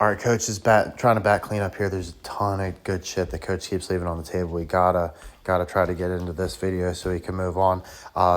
All right, coach is trying to back clean up here. There's a ton of good shit that coach keeps leaving on the table. We gotta try to get into this video so we can move on.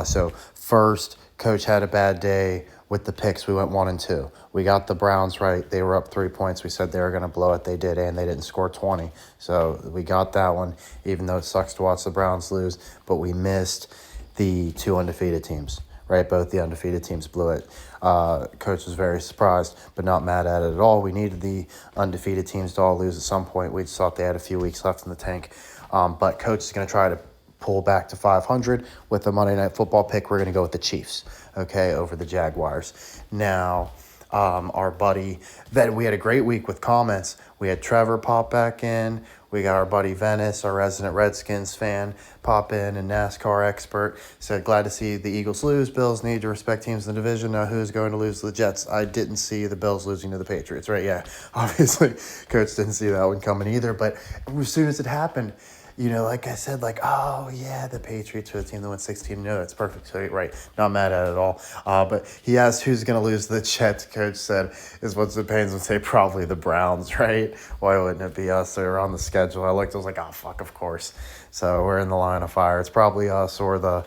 So first, coach had a bad day with the picks. We went 1-2. We got the Browns right. They were up 3 points. We said they were gonna blow it. They did, and they didn't score 20. So we got that one. Even though it sucks to watch the Browns lose, but we missed the two undefeated teams. Right, both the undefeated teams blew it. Coach was very surprised, but not mad at it at all. We needed the undefeated teams to all lose at some point. We just thought they had a few weeks left in the tank. But coach is going to try to pull back to 500 with the Monday Night Football pick. We're going to go with the Chiefs, okay, over the Jaguars. Now, our buddy, that we had a great week with comments. We had Trevor pop back in. We got our buddy Venice, our resident Redskins fan, pop in, and NASCAR expert said, glad to see the Eagles lose. Bills need to respect teams in the division. Now who's going to lose to the Jets? I didn't see the Bills losing to the Patriots, right? Yeah, obviously, coach didn't see that one coming either. But as soon as it happened, like I said, oh, yeah, the Patriots are the team that went 16-0. That's perfect. So, right, not mad at it at all. But he asked who's going to lose the Jets. Coach said, is what's the pains would say, probably the Browns, right? Why wouldn't it be us? They're on the schedule. I was like, oh, fuck, of course. So we're in the line of fire. It's probably us or the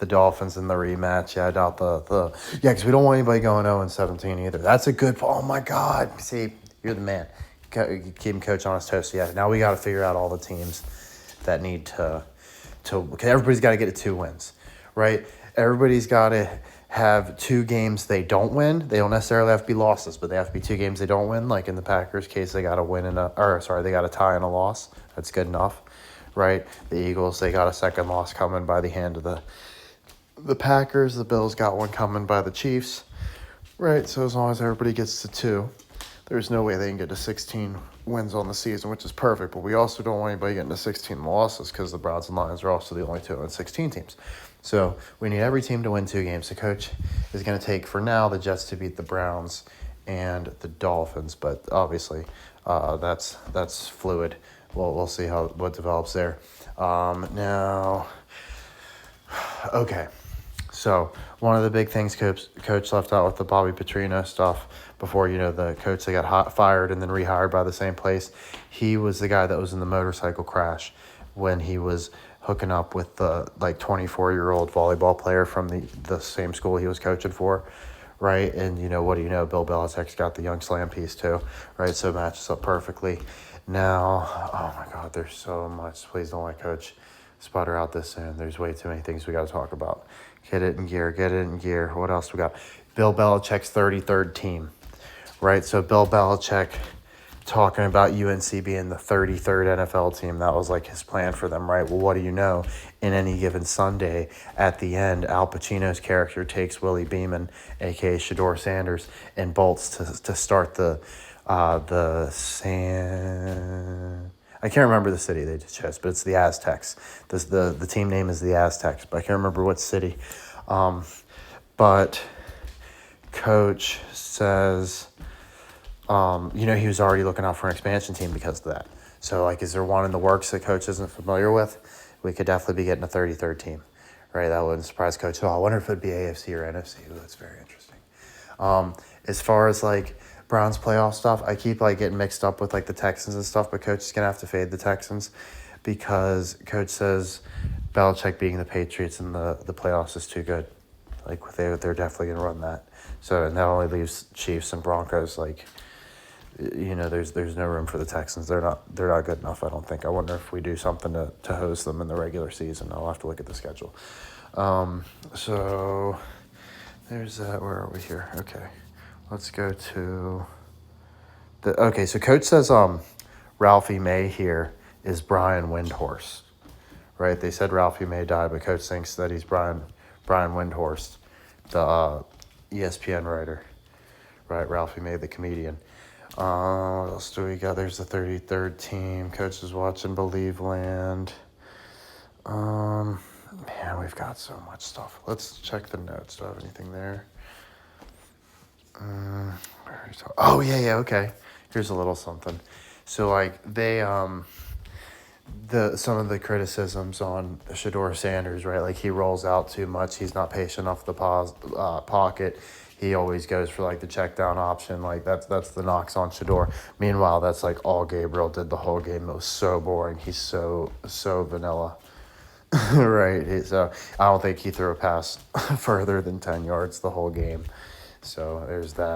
Dolphins in the rematch. Yeah, I doubt because we don't want anybody going 0-17 either. That's a good, oh, my God. See, you're the man. Keeping coach on his toes. So, yeah, now we got to figure out all the teams that need to because everybody's got to get to 2 wins, right? Everybody's got to have 2 games they don't win. They don't necessarily have to be losses, but they have to be 2 games they don't win. Like in the Packers case, they got to win they got a tie and a loss. That's good enough, right? The Eagles, they got a second loss coming by the hand of the Packers. The Bills got one coming by the Chiefs, right? So as long as everybody gets to 2, there's no way they can get to 16 wins on the season, which is perfect. But we also don't want anybody getting to 16 losses because the Browns and Lions are also the only 2-16 teams. So we need every team to win 2 games. The coach is going to take, for now, the Jets to beat the Browns and the Dolphins. But obviously, that's fluid. We'll see what develops there. Now, okay. So one of the big things coach left out with the Bobby Petrino stuff before, the coach that got fired and then rehired by the same place, he was the guy that was in the motorcycle crash when he was hooking up with the 24-year-old volleyball player from the same school he was coaching for, right? And what do you know? Bill Belichick's got the young slam piece too, right? So it matches up perfectly. Now, oh my God, there's so much. Please don't let coach sputter out this soon. There's way too many things we got to talk about. Get it in gear. What else we got? Bill Belichick's 33rd team, right? So Bill Belichick talking about UNC being the 33rd NFL team. That was his plan for them, right? Well, what do you know? In any given Sunday, at the end, Al Pacino's character takes Willie Beeman, a.k.a. Shedeur Sanders, and bolts to start the I can't remember the city they just chose, but it's the Aztecs. The team name is the Aztecs, but I can't remember what city. But coach says, he was already looking out for an expansion team because of that. So, is there one in the works that coach isn't familiar with? We could definitely be getting a 33rd team, right? That wouldn't surprise coach. Oh, I wonder if it'd be AFC or NFC. Ooh, that's very interesting. As far as, Browns playoff stuff, I keep getting mixed up with the Texans and stuff, but coach is going to have to fade the Texans because coach says Belichick being the Patriots in the playoffs is too good. They're definitely going to run that. So, and that only leaves Chiefs and Broncos. There's no room for the Texans. They're not good enough, I don't think. I wonder if we do something to host them in the regular season. I'll have to look at the schedule. So there's that. Where are we here? Okay. Let's go to so coach says Ralphie May here is Brian Windhorst, right? They said Ralphie May died, but coach thinks that he's Brian Windhorst, the ESPN writer, right? Ralphie May, the comedian. What else do we got? There's the 33rd team. Coach is watching Believe Land. Man, we've got so much stuff. Let's check the notes. Do I have anything there? Oh, yeah, okay. Here's a little something. So, they, some of the criticisms on Shedeur Sanders, right? He rolls out too much. He's not patient off the pocket. he always goes for like the check down option. Like that's the knocks on Shador. Meanwhile, that's like all Gabriel did the whole game. It was so boring. He's so vanilla. Right. So I don't think he threw a pass further than 10 yards the whole game. So there's that.